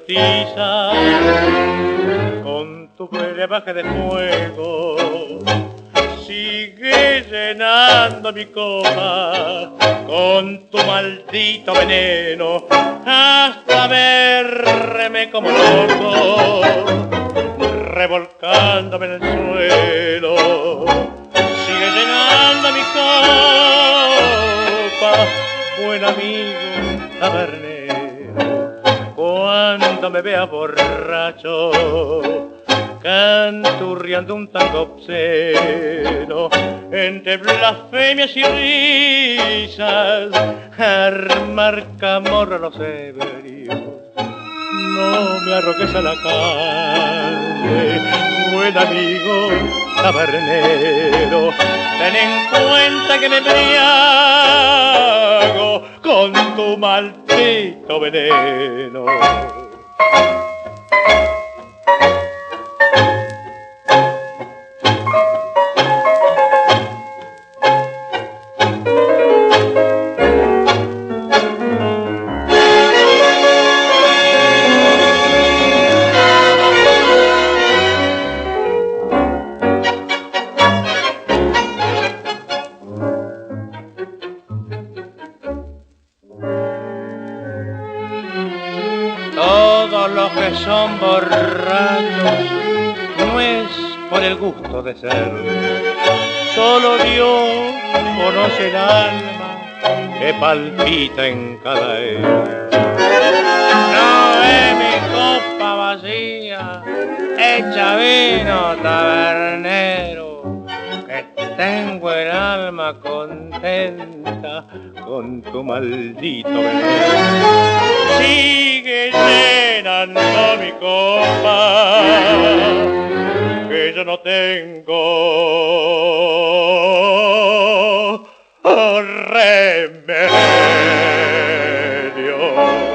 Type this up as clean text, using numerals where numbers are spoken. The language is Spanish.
hipnotiza con tu brebaje de fuego. Sigue llenando mi copa con tu maldito veneno hasta verme como loco, revolcándome en el suelo. Sigue llenando mi copa, buen amigo tabernero, cuando me veas borracho canturriando un tango obsceno, entre blasfemias y risas, armar camorra los ebrios. No me arrojes a la calle, buen amigo tabernero, ten en cuenta que me embriago con tu maldito veneno. Todos los que son borrachos no es por el gusto de ser, solo Dios conoce el alma que palpita en cada él. No es mi copa vacía, hecha vino tabernero, que tengo el alma contenta con tu maldito veneno. Sigue llenando mi copa, que yo no tengo remedio.